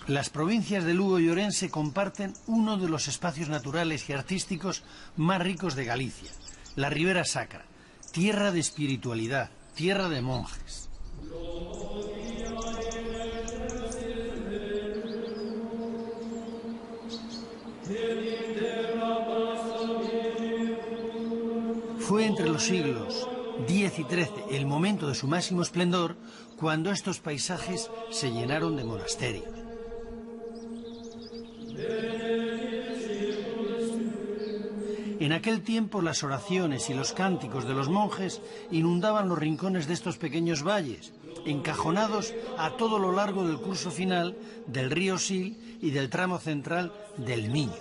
Las provincias de Lugo y Orense comparten uno de los espacios naturales y artísticos más ricos de Galicia, la Ribera Sacra, tierra de espiritualidad, tierra de monjes. Fue entre los siglos X y XIII el momento de su máximo esplendor cuando estos paisajes se llenaron de monasterios. En aquel tiempo las oraciones y los cánticos de los monjes inundaban los rincones de estos pequeños valles, encajonados a todo lo largo del curso final del río Sil y del tramo central del Miño.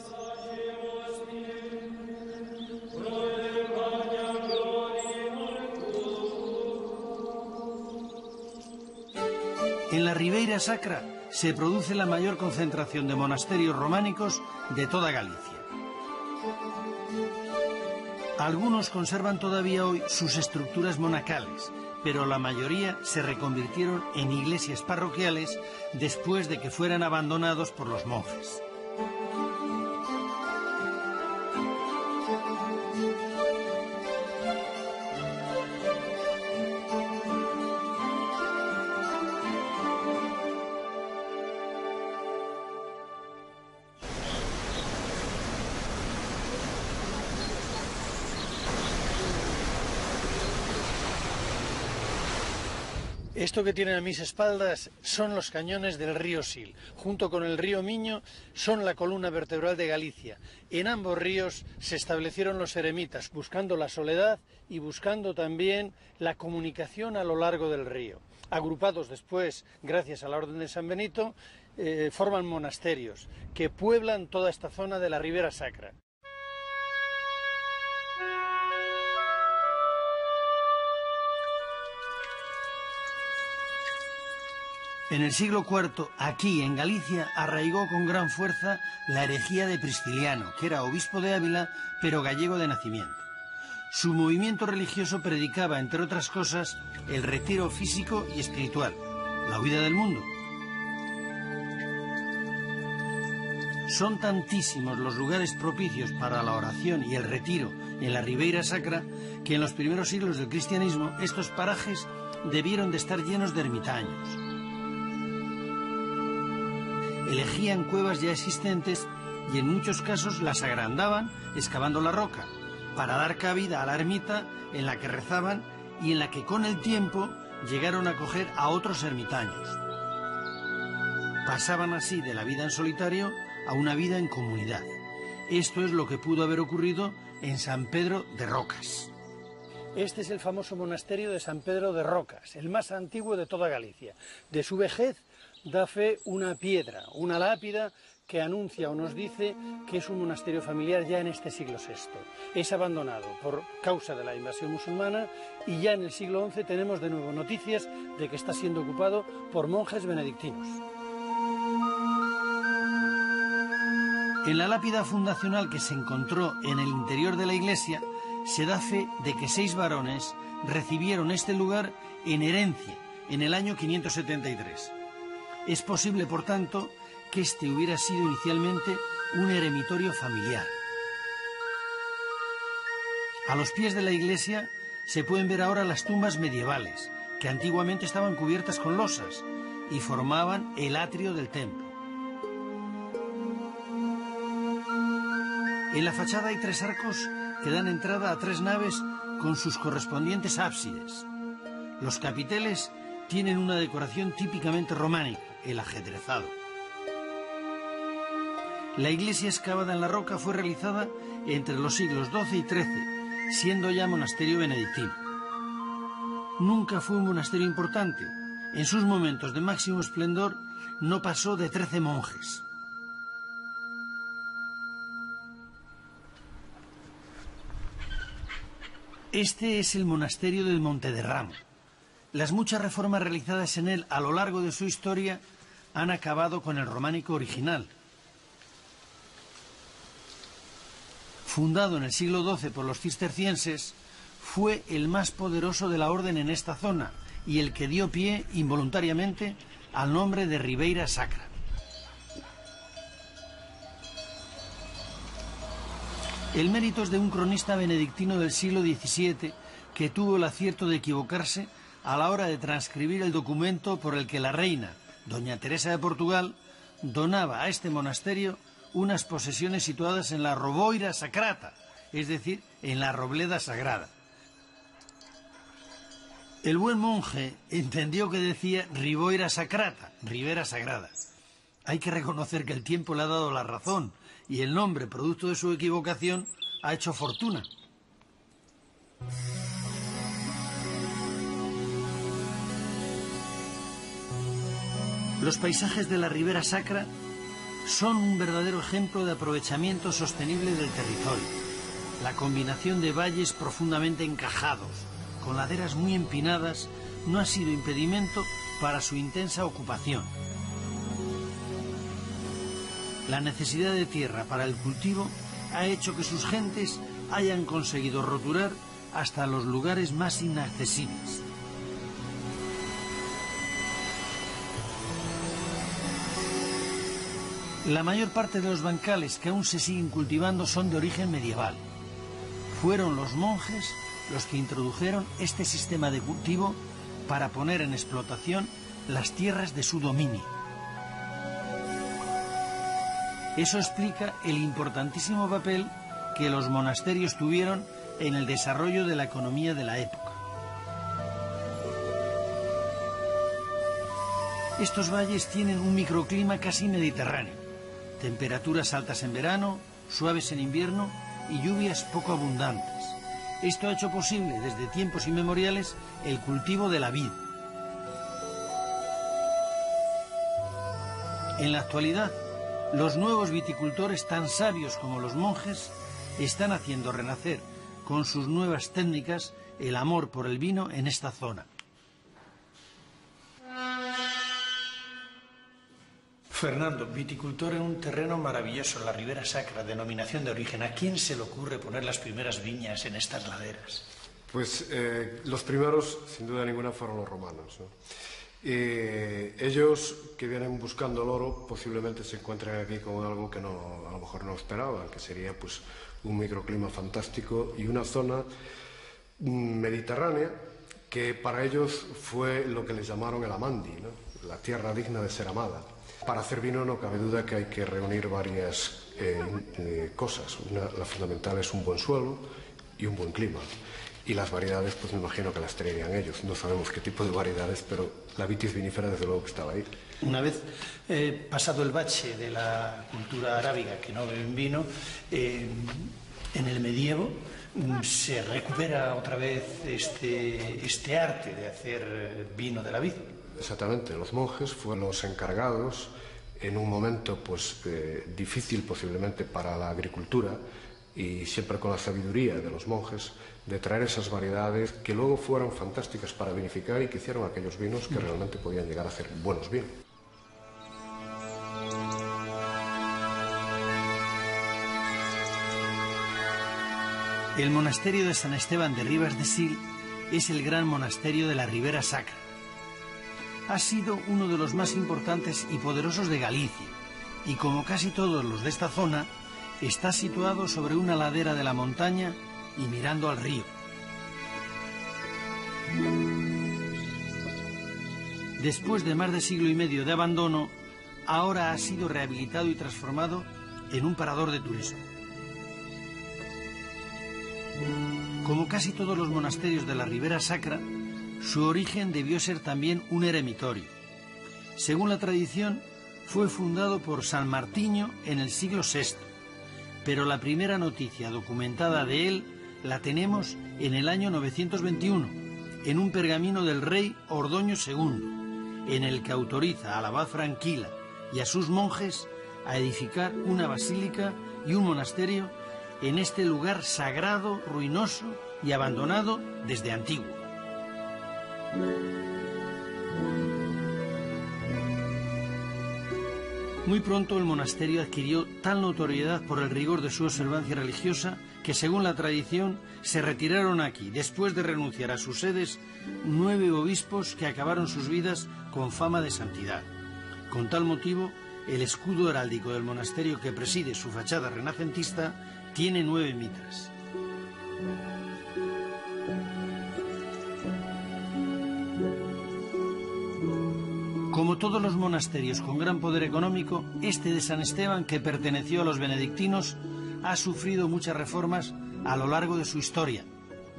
En la Ribeira Sacra se produce la mayor concentración de monasterios románicos de toda Galicia. Algunos conservan todavía hoy sus estructuras monacales, pero la mayoría se reconvirtieron en iglesias parroquiales después de que fueran abandonados por los monjes. Esto que tienen a mis espaldas son los cañones del río Sil. Junto con el río Miño son la columna vertebral de Galicia. En ambos ríos se establecieron los eremitas, buscando la soledad y buscando también la comunicación a lo largo del río. Agrupados después, gracias a la Orden de San Benito, forman monasterios que pueblan toda esta zona de la Ribera Sacra. En el siglo IV, aquí en Galicia, arraigó con gran fuerza la herejía de Prisciliano, que era obispo de Ávila, pero gallego de nacimiento. Su movimiento religioso predicaba, entre otras cosas, el retiro físico y espiritual, la huida del mundo. Son tantísimos los lugares propicios para la oración y el retiro en la Ribeira Sacra que en los primeros siglos del cristianismo estos parajes debieron de estar llenos de ermitaños. Elegían cuevas ya existentes y en muchos casos las agrandaban excavando la roca para dar cabida a la ermita en la que rezaban y en la que con el tiempo llegaron a acoger a otros ermitaños. Pasaban así de la vida en solitario a una vida en comunidad. Esto es lo que pudo haber ocurrido en San Pedro de Rocas. Este es el famoso monasterio de San Pedro de Rocas, el más antiguo de toda Galicia. De su vejez da fe una piedra, una lápida que anuncia o nos dice que es un monasterio familiar ya en este siglo VI. Es abandonado por causa de la invasión musulmana y ya en el siglo XI tenemos de nuevo noticias de que está siendo ocupado por monjes benedictinos. En la lápida fundacional que se encontró en el interior de la iglesia se da fe de que 6 varones recibieron este lugar en herencia en el año 573. Es posible, por tanto, que este hubiera sido inicialmente un eremitorio familiar. A los pies de la iglesia se pueden ver ahora las tumbas medievales, que antiguamente estaban cubiertas con losas y formaban el atrio del templo. En la fachada hay 3 arcos que dan entrada a 3 naves con sus correspondientes ábsides. Los capiteles tienen una decoración típicamente románica, el ajedrezado. La iglesia excavada en la roca fue realizada entre los siglos XII y XIII, siendo ya monasterio benedictino. Nunca fue un monasterio importante. En sus momentos de máximo esplendor no pasó de 13 monjes. Este es el monasterio del Montederramo. Las muchas reformas realizadas en él a lo largo de su historia han acabado con el románico original. Fundado en el siglo XII por los cistercienses, fue el más poderoso de la orden en esta zona y el que dio pie involuntariamente al nombre de Ribeira Sacra. El mérito es de un cronista benedictino del siglo XVII que tuvo el acierto de equivocarse a la hora de transcribir el documento por el que la reina, doña Teresa de Portugal, donaba a este monasterio unas posesiones situadas en la Roboira Sacrata, es decir, en la Robleda Sagrada. El buen monje entendió que decía Riboira Sacrata, Ribera Sagrada. Hay que reconocer que el tiempo le ha dado la razón y el nombre, producto de su equivocación, ha hecho fortuna. Los paisajes de la Ribera Sacra son un verdadero ejemplo de aprovechamiento sostenible del territorio. La combinación de valles profundamente encajados, con laderas muy empinadas, no ha sido impedimento para su intensa ocupación. La necesidad de tierra para el cultivo ha hecho que sus gentes hayan conseguido roturar hasta los lugares más inaccesibles. La mayor parte de los bancales que aún se siguen cultivando son de origen medieval. Fueron los monjes los que introdujeron este sistema de cultivo para poner en explotación las tierras de su dominio. Eso explica el importantísimo papel que los monasterios tuvieron en el desarrollo de la economía de la época. Estos valles tienen un microclima casi mediterráneo, temperaturas altas en verano, suaves en invierno y lluvias poco abundantes. Esto ha hecho posible desde tiempos inmemoriales el cultivo de la vid. En la actualidad, los nuevos viticultores, tan sabios como los monjes, están haciendo renacer con sus nuevas técnicas el amor por el vino en esta zona. Fernando, viticultor en un terreno maravilloso, la Ribera Sacra, denominación de origen. ¿A quién se le ocurre poner las primeras viñas en estas laderas? Pues los primeros, sin duda ninguna, fueron los romanos, ¿no? Ellos, que vienen buscando el oro, posiblemente se encuentren aquí con algo que no, a lo mejor no esperaban, que sería pues un microclima fantástico y una zona mediterránea que para ellos fue lo que les llamaron el Amandi, ¿no? La tierra digna de ser amada. Para hacer vino no cabe duda que hay que reunir varias cosas. La fundamental es un buen suelo y un buen clima. Y las variedades, pues me imagino que las traerían ellos. No sabemos qué tipo de variedades, pero la vitis vinífera desde luego que estaba ahí. Una vez pasado el bache de la cultura arábiga, que no beben vino, en el medievo se recupera otra vez este arte de hacer vino de la vid. Exactamente, los monjes fueron los encargados en un momento pues difícil posiblemente para la agricultura y siempre con la sabiduría de los monjes de traer esas variedades que luego fueron fantásticas para vinificar y que hicieron aquellos vinos que realmente podían llegar a hacer buenos vinos. El monasterio de San Esteban de Ribas de Sil es el gran monasterio de la Ribera Sacra. Ha sido uno de los más importantes y poderosos de Galicia, y como casi todos los de esta zona, está situado sobre una ladera de la montaña y mirando al río. Después de más de siglo y medio de abandono, ahora ha sido rehabilitado y transformado en un parador de turismo. Como casi todos los monasterios de la Ribera Sacra, su origen debió ser también un eremitorio. Según la tradición, fue fundado por San Martiño en el siglo VI, pero la primera noticia documentada de él la tenemos en el año 921, en un pergamino del rey Ordoño II, en el que autoriza al abad Franquila y a sus monjes a edificar una basílica y un monasterio en este lugar sagrado, ruinoso y abandonado desde antiguo. Muy pronto el monasterio adquirió tal notoriedad por el rigor de su observancia religiosa que, según la tradición, se retiraron aquí, después de renunciar a sus sedes, 9 obispos que acabaron sus vidas con fama de santidad. Con tal motivo, el escudo heráldico del monasterio que preside su fachada renacentista Tiene 9 mitras. Como todos los monasterios con gran poder económico, este de San Esteban, que perteneció a los benedictinos, ha sufrido muchas reformas a lo largo de su historia.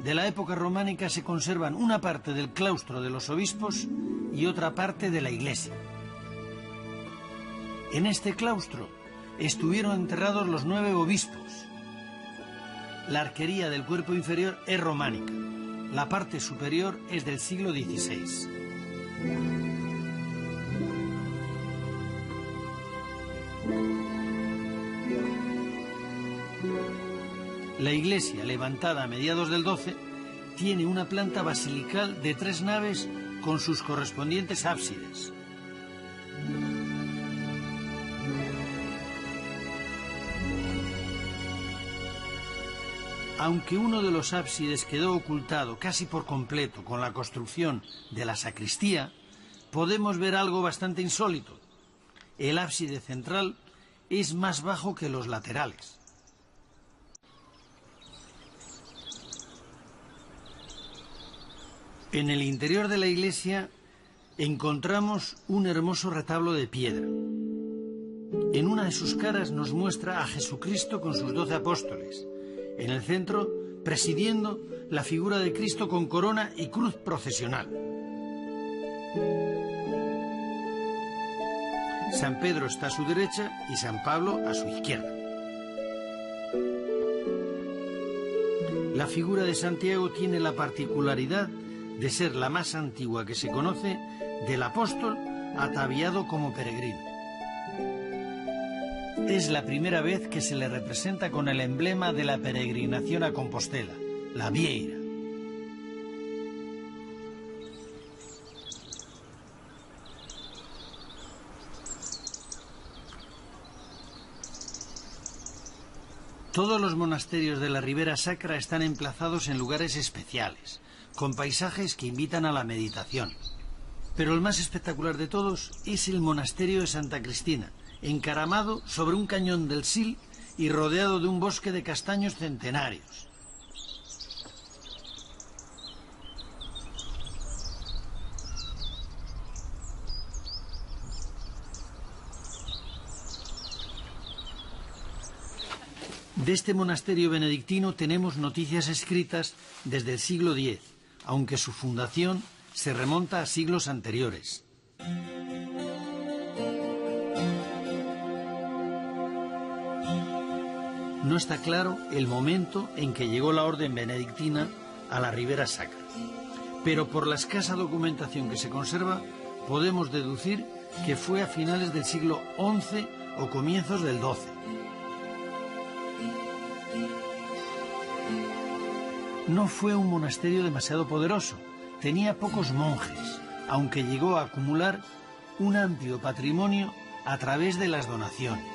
De la época románica se conservan una parte del claustro de los obispos y otra parte de la iglesia. En este claustro estuvieron enterrados los 9 obispos. La arquería del cuerpo inferior es románica. La parte superior es del siglo XVI. La iglesia, levantada a mediados del XII, tiene una planta basilical de 3 naves con sus correspondientes ábsides. Aunque uno de los ábsides quedó ocultado casi por completo con la construcción de la sacristía, podemos ver algo bastante insólito. El ábside central es más bajo que los laterales. En el interior de la iglesia encontramos un hermoso retablo de piedra. En una de sus caras nos muestra a Jesucristo con sus 12 apóstoles. En el centro, presidiendo, la figura de Cristo con corona y cruz procesional. San Pedro está a su derecha y San Pablo a su izquierda. La figura de Santiago tiene la particularidad de ser la más antigua que se conoce del apóstol ataviado como peregrino. Es la primera vez que se le representa con el emblema de la peregrinación a Compostela, la vieira. Todos los monasterios de la Ribera Sacra están emplazados en lugares especiales, con paisajes que invitan a la meditación. Pero el más espectacular de todos es el monasterio de Santa Cristina, encaramado sobre un cañón del Sil y rodeado de un bosque de castaños centenarios. De este monasterio benedictino tenemos noticias escritas desde el siglo X, aunque su fundación se remonta a siglos anteriores. No está claro el momento en que llegó la orden benedictina a la Ribera Sacra, pero por la escasa documentación que se conserva podemos deducir que fue a finales del siglo XI o comienzos del XII. No fue un monasterio demasiado poderoso, tenía pocos monjes, aunque llegó a acumular un amplio patrimonio a través de las donaciones.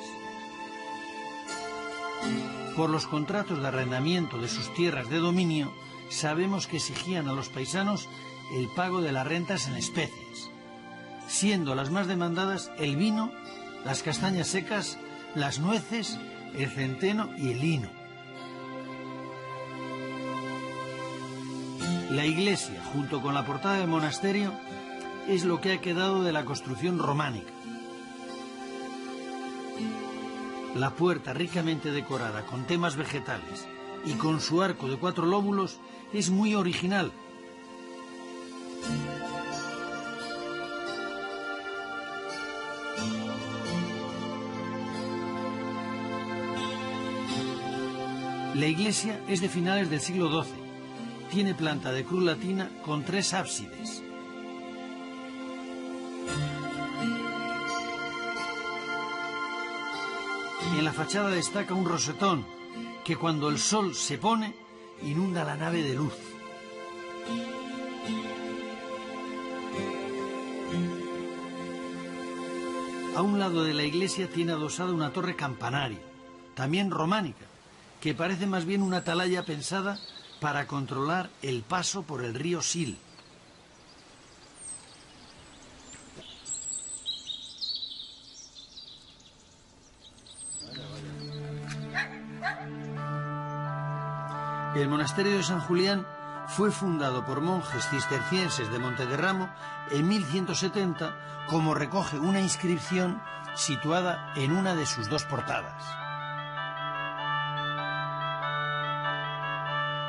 Por los contratos de arrendamiento de sus tierras de dominio, sabemos que exigían a los paisanos el pago de las rentas en especies, siendo las más demandadas el vino, las castañas secas, las nueces, el centeno y el lino. La iglesia, junto con la portada del monasterio, es lo que ha quedado de la construcción románica. La puerta, ricamente decorada con temas vegetales y con su arco de 4 lóbulos, es muy original. La iglesia es de finales del siglo XII. Tiene planta de cruz latina con 3 ábsides. En la fachada destaca un rosetón que cuando el sol se pone inunda la nave de luz. A un lado de la iglesia tiene adosada una torre campanario, también románica, que parece más bien una atalaya pensada para controlar el paso por el río Sil. El monasterio de San Julián fue fundado por monjes cistercienses de Montederramo en 1170, como recoge una inscripción situada en una de sus dos portadas.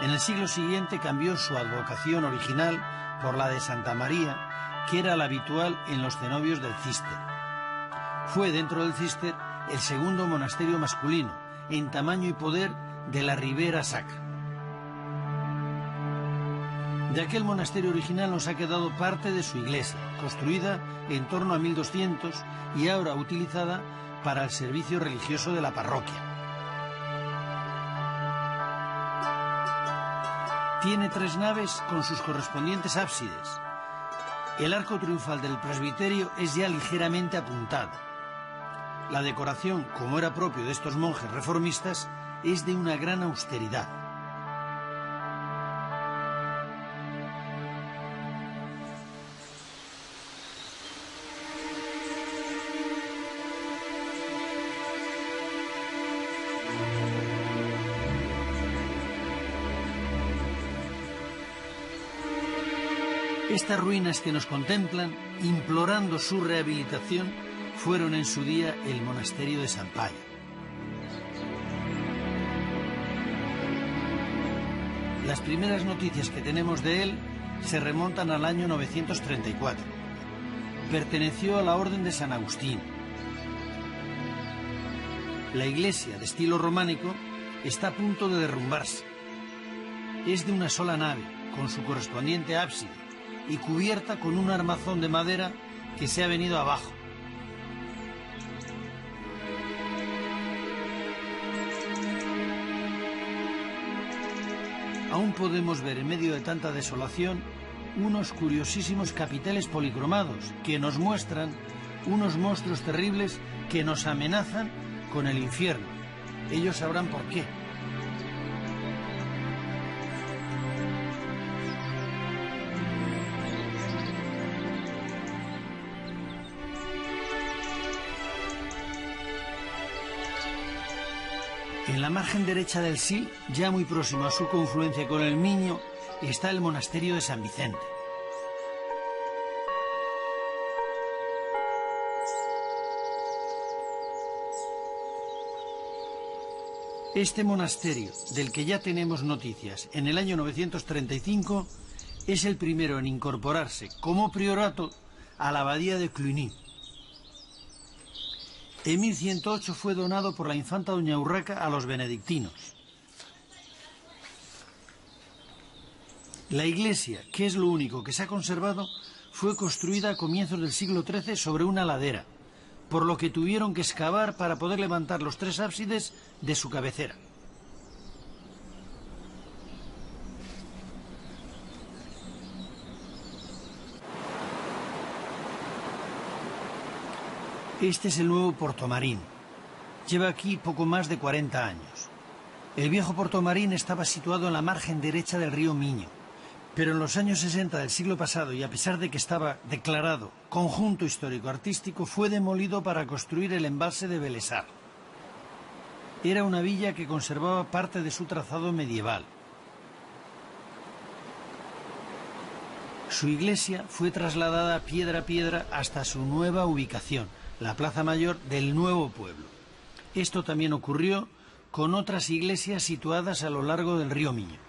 En el siglo siguiente cambió su advocación original por la de Santa María, que era la habitual en los cenobios del Císter. Fue dentro del Císter el segundo monasterio masculino, en tamaño y poder, de la Ribera Sacra. De aquel monasterio original nos ha quedado parte de su iglesia, construida en torno a 1200 y ahora utilizada para el servicio religioso de la parroquia. Tiene 3 naves con sus correspondientes ábsides. El arco triunfal del presbiterio es ya ligeramente apuntado. La decoración, como era propio de estos monjes reformistas, es de una gran austeridad. Estas ruinas que nos contemplan, implorando su rehabilitación, fueron en su día el monasterio de San Payo. Las primeras noticias que tenemos de él se remontan al año 934. Perteneció a la Orden de San Agustín. La iglesia, de estilo románico, está a punto de derrumbarse. Es de una sola nave, con su correspondiente ábside, y cubierta con un armazón de madera que se ha venido abajo. Aún podemos ver en medio de tanta desolación unos curiosísimos capiteles policromados que nos muestran unos monstruos terribles que nos amenazan con el infierno. Ellos sabrán por qué. En la margen derecha del Sil, ya muy próximo a su confluencia con el Miño, está el monasterio de San Vicente. Este monasterio, del que ya tenemos noticias en el año 935, es el primero en incorporarse como priorato a la abadía de Cluny. En 1108 fue donado por la infanta doña Urraca a los benedictinos. La iglesia, que es lo único que se ha conservado, fue construida a comienzos del siglo XIII sobre una ladera, por lo que tuvieron que excavar para poder levantar los 3 ábsides de su cabecera. Este es el nuevo Portomarín. Lleva aquí poco más de 40 años. El viejo Portomarín estaba situado en la margen derecha del río Miño, pero en los años 60 del siglo pasado, y a pesar de que estaba declarado conjunto histórico-artístico, fue demolido para construir el embalse de Belesar. Era una villa que conservaba parte de su trazado medieval. Su iglesia fue trasladada piedra a piedra hasta su nueva ubicación, la Plaza Mayor del nuevo pueblo. Esto también ocurrió con otras iglesias situadas a lo largo del río Miño.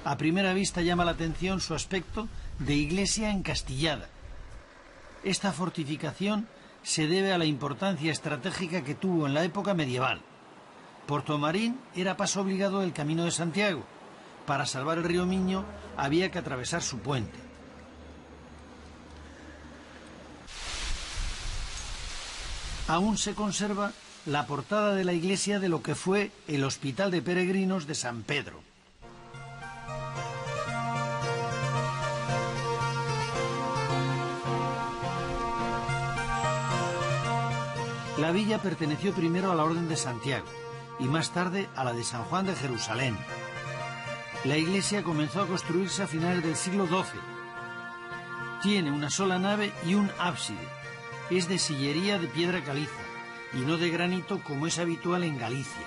A primera vista llama la atención su aspecto de iglesia encastillada. Esta fortificación se debe a la importancia estratégica que tuvo en la época medieval. Portomarín era paso obligado del Camino de Santiago. Para salvar el río Miño había que atravesar su puente. Aún se conserva la portada de la iglesia de lo que fue el Hospital de Peregrinos de San Pedro. La villa perteneció primero a la Orden de Santiago y más tarde a la de San Juan de Jerusalén. La iglesia comenzó a construirse a finales del siglo XII. Tiene una sola nave y un ábside. Es de sillería de piedra caliza y no de granito como es habitual en Galicia.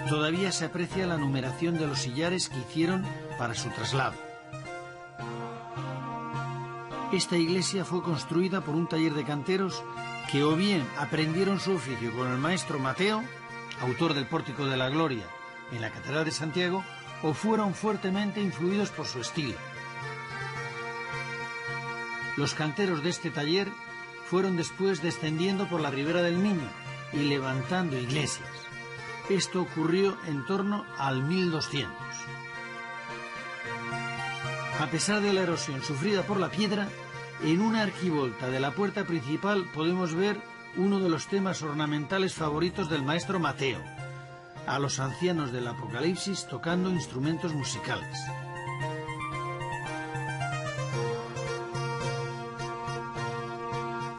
Todavía se aprecia la numeración de los sillares que hicieron para su traslado. Esta iglesia fue construida por un taller de canteros que o bien aprendieron su oficio con el maestro Mateo, autor del Pórtico de la Gloria en la Catedral de Santiago, o fueron fuertemente influidos por su estilo. Los canteros de este taller fueron después descendiendo por la ribera del Miño y levantando iglesias. Esto ocurrió en torno al 1200. A pesar de la erosión sufrida por la piedra, en una arquivolta de la puerta principal podemos ver uno de los temas ornamentales favoritos del maestro Mateo, a los ancianos del Apocalipsis tocando instrumentos musicales.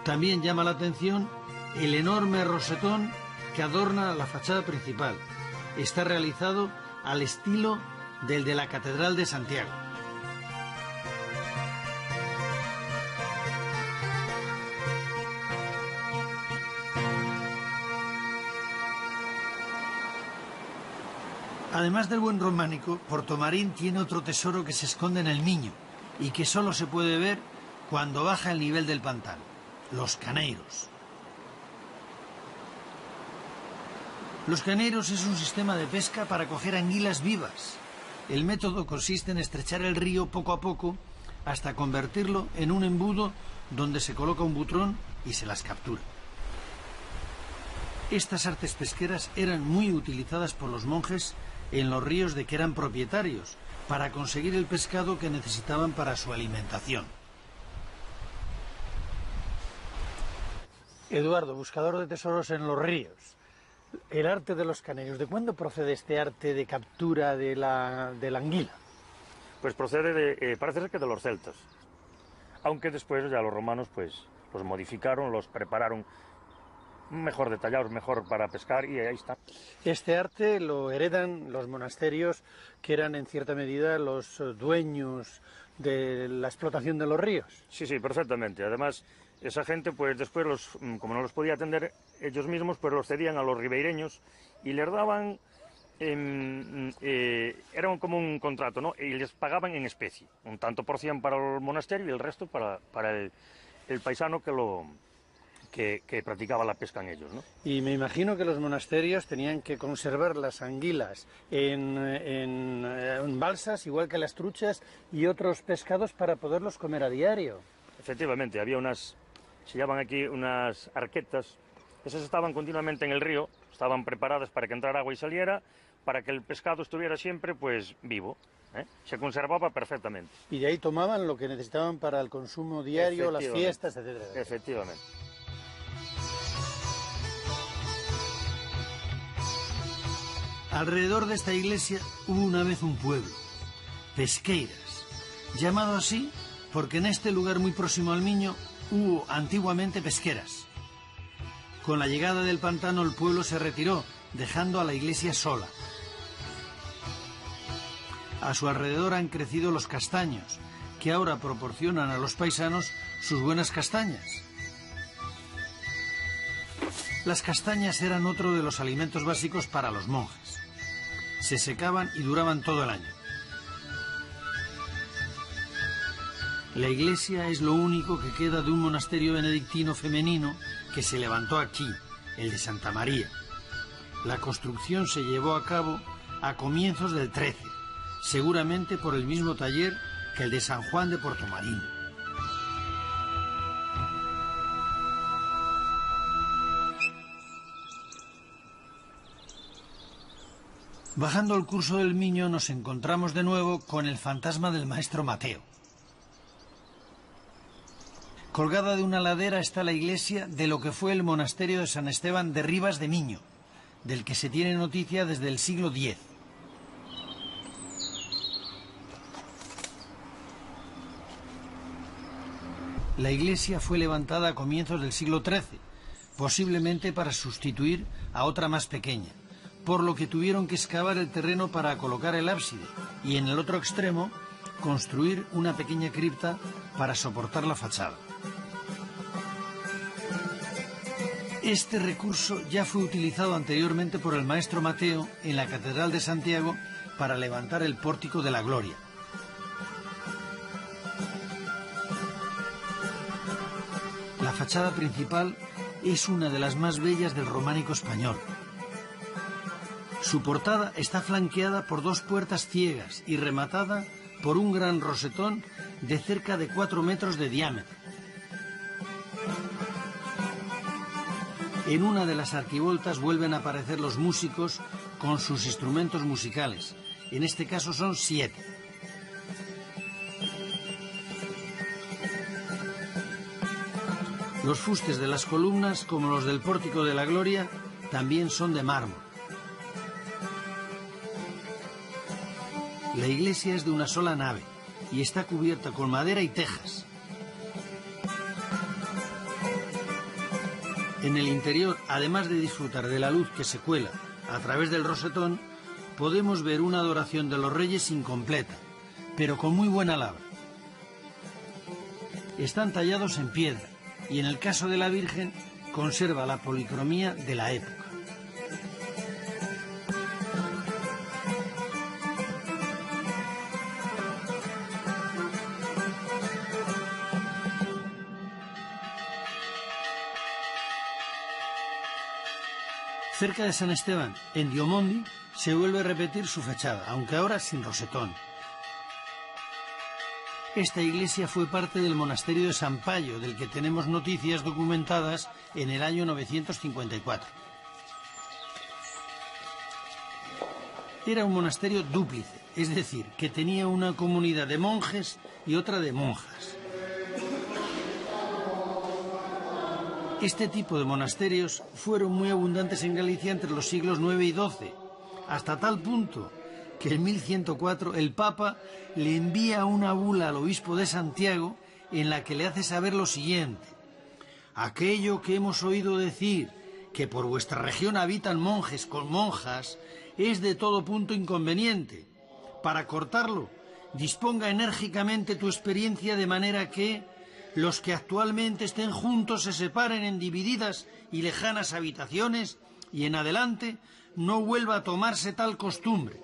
También llama la atención el enorme rosetón que adorna la fachada principal. Está realizado al estilo del de la Catedral de Santiago. Además del buen románico, Portomarín tiene otro tesoro que se esconde en el Miño y que solo se puede ver cuando baja el nivel del pantano: los caneiros. Los caneiros es un sistema de pesca para coger anguilas vivas. El método consiste en estrechar el río poco a poco hasta convertirlo en un embudo donde se coloca un butrón y se las captura. Estas artes pesqueras eran muy utilizadas por los monjes en los ríos de que eran propietarios para conseguir el pescado que necesitaban para su alimentación. Eduardo, buscador de tesoros en los ríos. El arte de los caneiros, ¿de cuándo procede este arte de captura de la anguila? Pues procede parece ser que de los celtas, aunque después ya los romanos pues los modificaron, los prepararon mejor detallados, mejor para pescar, y ahí está. Este arte lo heredan los monasterios, que eran en cierta medida los dueños de la explotación de los ríos. Sí, sí, perfectamente. Además, esa gente, pues después, como no los podía atender ellos mismos, pues los cedían a los ribeireños y les daban, era como un contrato, ¿no? Y les pagaban en especie, un tanto por cien para el monasterio y el resto para el paisano que practicaba la pesca en ellos, ¿no? Y me imagino que los monasterios tenían que conservar las anguilas en balsas, igual que las truchas y otros pescados, para poderlos comer a diario. Efectivamente, había se llaman aquí unas arquetas. Esas estaban continuamente en el río, estaban preparadas para que entrara agua y saliera, para que el pescado estuviera siempre pues vivo, ¿eh? Se conservaba perfectamente. Y de ahí tomaban lo que necesitaban para el consumo diario, las fiestas, etcétera. Efectivamente. Alrededor de esta iglesia hubo una vez un pueblo, Pesqueiras, llamado así porque en este lugar muy próximo al Miño hubo antiguamente pesqueras. Con la llegada del pantano el pueblo se retiró, dejando a la iglesia sola. A su alrededor han crecido los castaños, que ahora proporcionan a los paisanos sus buenas castañas. Las castañas eran otro de los alimentos básicos para los monjes. Se secaban y duraban todo el año. La iglesia es lo único que queda de un monasterio benedictino femenino que se levantó aquí, el de Santa María. La construcción se llevó a cabo a comienzos del 13, seguramente por el mismo taller que el de San Juan de Portomarín. Bajando el curso del Miño nos encontramos de nuevo con el fantasma del maestro Mateo. Colgada de una ladera está la iglesia de lo que fue el monasterio de San Esteban de Ribas de Miño, del que se tiene noticia desde el siglo X. La iglesia fue levantada a comienzos del siglo XIII, posiblemente para sustituir a otra más pequeña, por lo que tuvieron que excavar el terreno para colocar el ábside y en el otro extremo construir una pequeña cripta para soportar la fachada. Este recurso ya fue utilizado anteriormente por el maestro Mateo en la Catedral de Santiago para levantar el Pórtico de la Gloria. La fachada principal es una de las más bellas del románico español. Su portada está flanqueada por dos puertas ciegas y rematada por un gran rosetón de cerca de 4 metros de diámetro. En una de las arquivoltas vuelven a aparecer los músicos con sus instrumentos musicales. En este caso son 7. Los fustes de las columnas, como los del Pórtico de la Gloria, también son de mármol. La iglesia es de una sola nave y está cubierta con madera y tejas. En el interior, además de disfrutar de la luz que se cuela a través del rosetón, podemos ver una adoración de los reyes incompleta, pero con muy buena labra. Están tallados en piedra y en el caso de la Virgen conserva la policromía de la época. Cerca de San Esteban, en Diomondi, se vuelve a repetir su fachada, aunque ahora sin rosetón. Esta iglesia fue parte del monasterio de San Payo, del que tenemos noticias documentadas en el año 954. Era un monasterio dúplice, es decir, que tenía una comunidad de monjes y otra de monjas. Este tipo de monasterios fueron muy abundantes en Galicia entre los siglos IX y XII, hasta tal punto que en 1104 el Papa le envía una bula al obispo de Santiago en la que le hace saber lo siguiente: aquello que hemos oído decir, que por vuestra región habitan monjes con monjas, es de todo punto inconveniente. Para cortarlo, disponga enérgicamente tu experiencia de manera que los que actualmente estén juntos se separen en divididas y lejanas habitaciones y en adelante no vuelva a tomarse tal costumbre.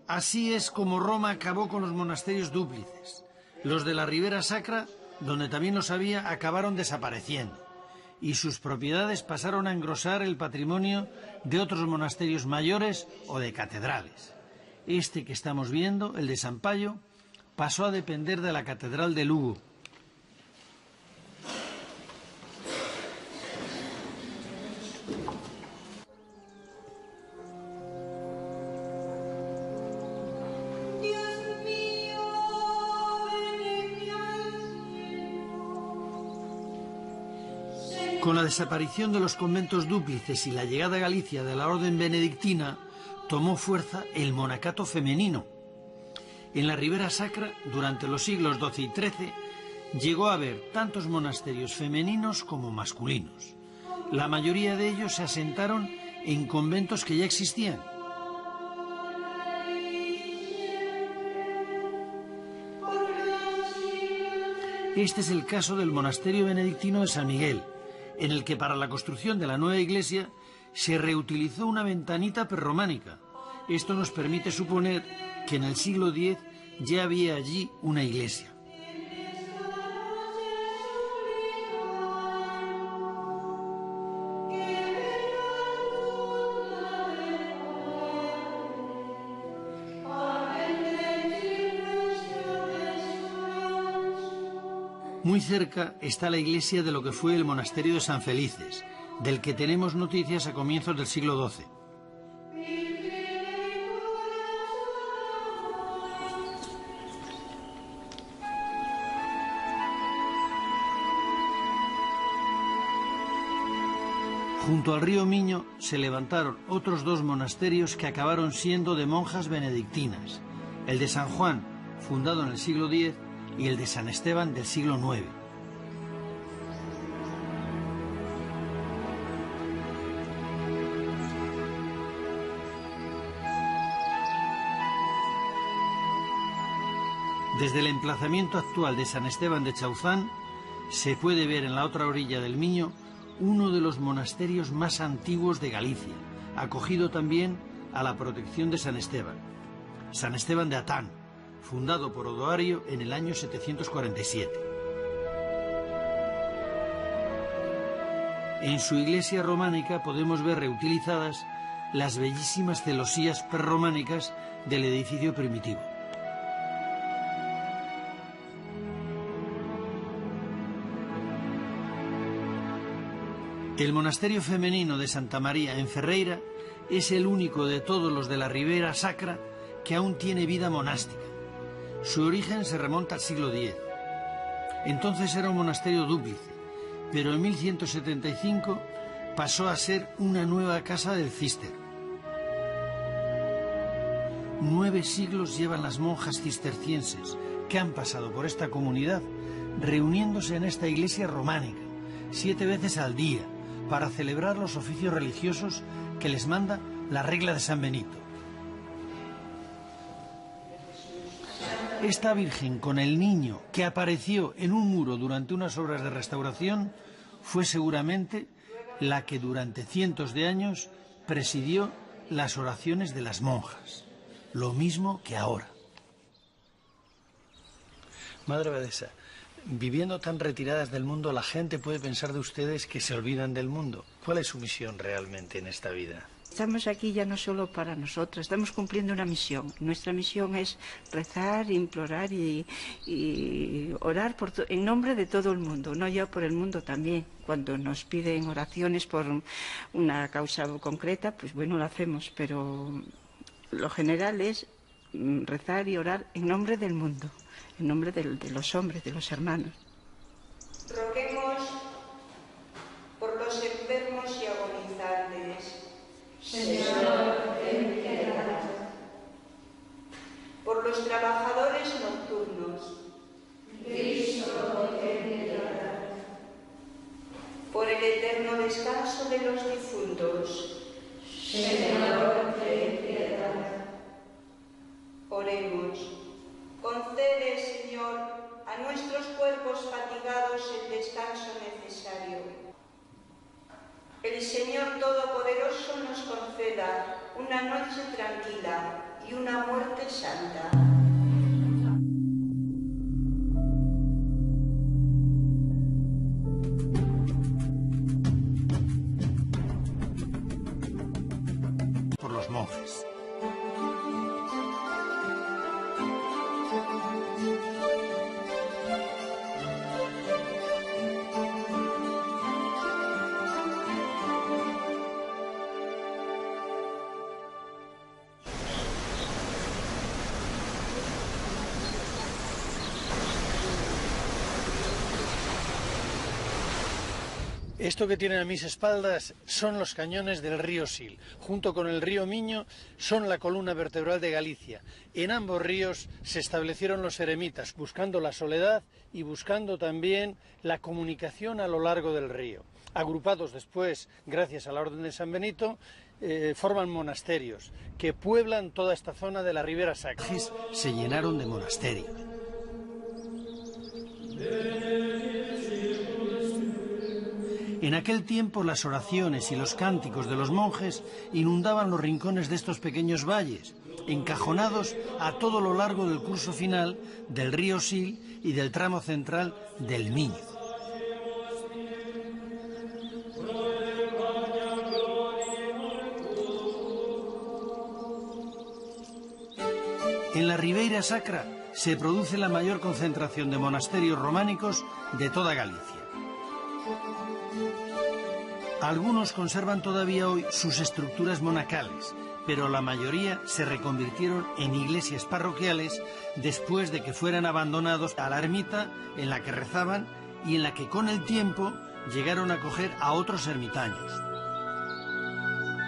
Así es como Roma acabó con los monasterios dúplices. Los de la Ribera Sacra, donde también los había, acabaron desapareciendo y sus propiedades pasaron a engrosar el patrimonio de otros monasterios mayores o de catedrales. Este que estamos viendo, el de San Payo, pasó a depender de la Catedral de Lugo. Con la desaparición de los conventos dúplices y la llegada a Galicia de la orden benedictina, tomó fuerza el monacato femenino. En la Ribera Sacra, durante los siglos XII y XIII, llegó a haber tantos monasterios femeninos como masculinos. La mayoría de ellos se asentaron en conventos que ya existían. Este es el caso del monasterio benedictino de San Miguel, en el que para la construcción de la nueva iglesia se reutilizó una ventanita prerrománica. Esto nos permite suponer que en el siglo X ya había allí una iglesia. Muy cerca está la iglesia de lo que fue el monasterio de San Felices, del que tenemos noticias a comienzos del siglo XII. Junto al río Miño se levantaron otros 2 monasterios que acabaron siendo de monjas benedictinas: el de San Juan, fundado en el siglo X, y el de San Esteban del siglo IX. Desde el emplazamiento actual de San Esteban de Chauzán se puede ver en la otra orilla del Miño uno de los monasterios más antiguos de Galicia, acogido también a la protección de San Esteban de Atán, fundado por Odoario en el año 747. En su iglesia románica podemos ver reutilizadas las bellísimas celosías prerrománicas del edificio primitivo. El monasterio femenino de Santa María en Ferreira es el único de todos los de la Ribera Sacra que aún tiene vida monástica. Su origen se remonta al siglo X. Entonces era un monasterio dúplice, pero en 1175 pasó a ser una nueva casa del Císter. 9 siglos llevan las monjas cistercienses que han pasado por esta comunidad reuniéndose en esta iglesia románica 7 veces al día para celebrar los oficios religiosos que les manda la regla de San Benito. Esta Virgen con el niño que apareció en un muro durante unas obras de restauración fue seguramente la que durante cientos de años presidió las oraciones de las monjas, lo mismo que ahora. Madre Abadesa, viviendo tan retiradas del mundo, la gente puede pensar de ustedes que se olvidan del mundo. ¿Cuál es su misión realmente en esta vida? Estamos aquí ya no solo para nosotros, estamos cumpliendo una misión. Nuestra misión es rezar, implorar y orar en nombre de todo el mundo, no ya por el mundo también. Cuando nos piden oraciones por una causa concreta, pues bueno, lo hacemos, pero lo general es rezar y orar en nombre del mundo, en nombre de los hombres, de los hermanos. Roguemos por los enfermos y agonizantes. Señor, ten piedad. Por los trabajadores nocturnos. Cristo, ten piedad. Por el eterno descanso de los difuntos. Señor, ten piedad. Oremos. Concede, Señor, a nuestros cuerpos fatigados el descanso necesario. El Señor Todopoderoso nos conceda una noche tranquila y una muerte santa. Por los monjes. Esto que tienen a mis espaldas son los cañones del río Sil. Junto con el río Miño son la columna vertebral de Galicia. En ambos ríos se establecieron los eremitas, buscando la soledad y buscando también la comunicación a lo largo del río. Agrupados después, gracias a la Orden de San Benito, forman monasterios que pueblan toda esta zona de la Ribera Sacra. Se llenaron de monasterios. En aquel tiempo las oraciones y los cánticos de los monjes inundaban los rincones de estos pequeños valles, encajonados a todo lo largo del curso final del río Sil y del tramo central del Miño. En la Ribeira Sacra se produce la mayor concentración de monasterios románicos de toda Galicia. Algunos conservan todavía hoy sus estructuras monacales, pero la mayoría se reconvirtieron en iglesias parroquiales después de que fueran abandonados a la ermita en la que rezaban y en la que con el tiempo llegaron a acoger a otros ermitaños.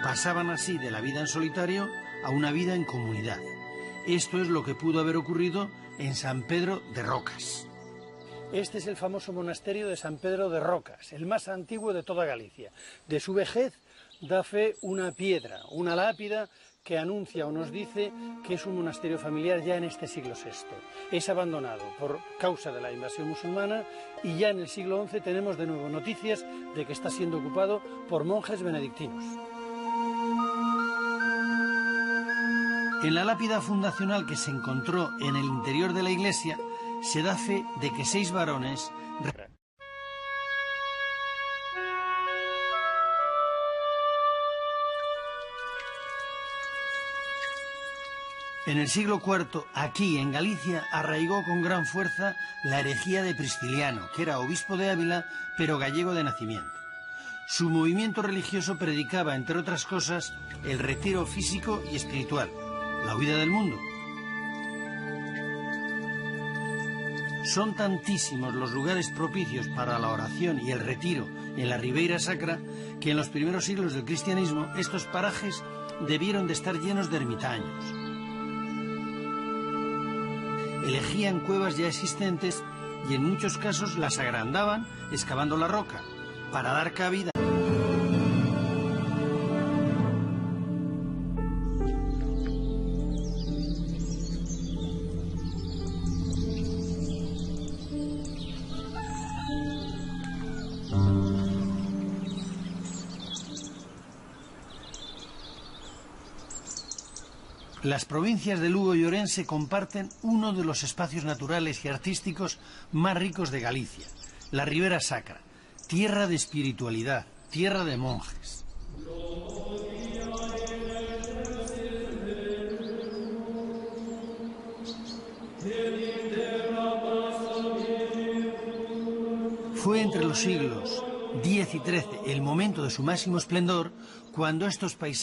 Pasaban así de la vida en solitario a una vida en comunidad. Esto es lo que pudo haber ocurrido en San Pedro de Rocas. Este es el famoso monasterio de San Pedro de Rocas, el más antiguo de toda Galicia. De su vejez da fe una piedra, una lápida que anuncia o nos dice que es un monasterio familiar ya en este siglo VI. Es abandonado por causa de la invasión musulmana y ya en el siglo XI tenemos de nuevo noticias de que está siendo ocupado por monjes benedictinos. En la lápida fundacional que se encontró en el interior de la iglesia se da fe de que 6 varones... En el siglo IV, aquí en Galicia, arraigó con gran fuerza la herejía de Prisciliano, que era obispo de Ávila, pero gallego de nacimiento. Su movimiento religioso predicaba, entre otras cosas, el retiro físico y espiritual, la huida del mundo. Son tantísimos los lugares propicios para la oración y el retiro en la Ribeira Sacra que en los primeros siglos del cristianismo estos parajes debieron de estar llenos de ermitaños. Elegían cuevas ya existentes y en muchos casos las agrandaban excavando la roca para dar cabida. Las provincias de Lugo y Ourense comparten uno de los espacios naturales y artísticos más ricos de Galicia, la Ribera Sacra, tierra de espiritualidad, tierra de monjes. Fue entre los siglos X y XIII el momento de su máximo esplendor cuando estos paisajes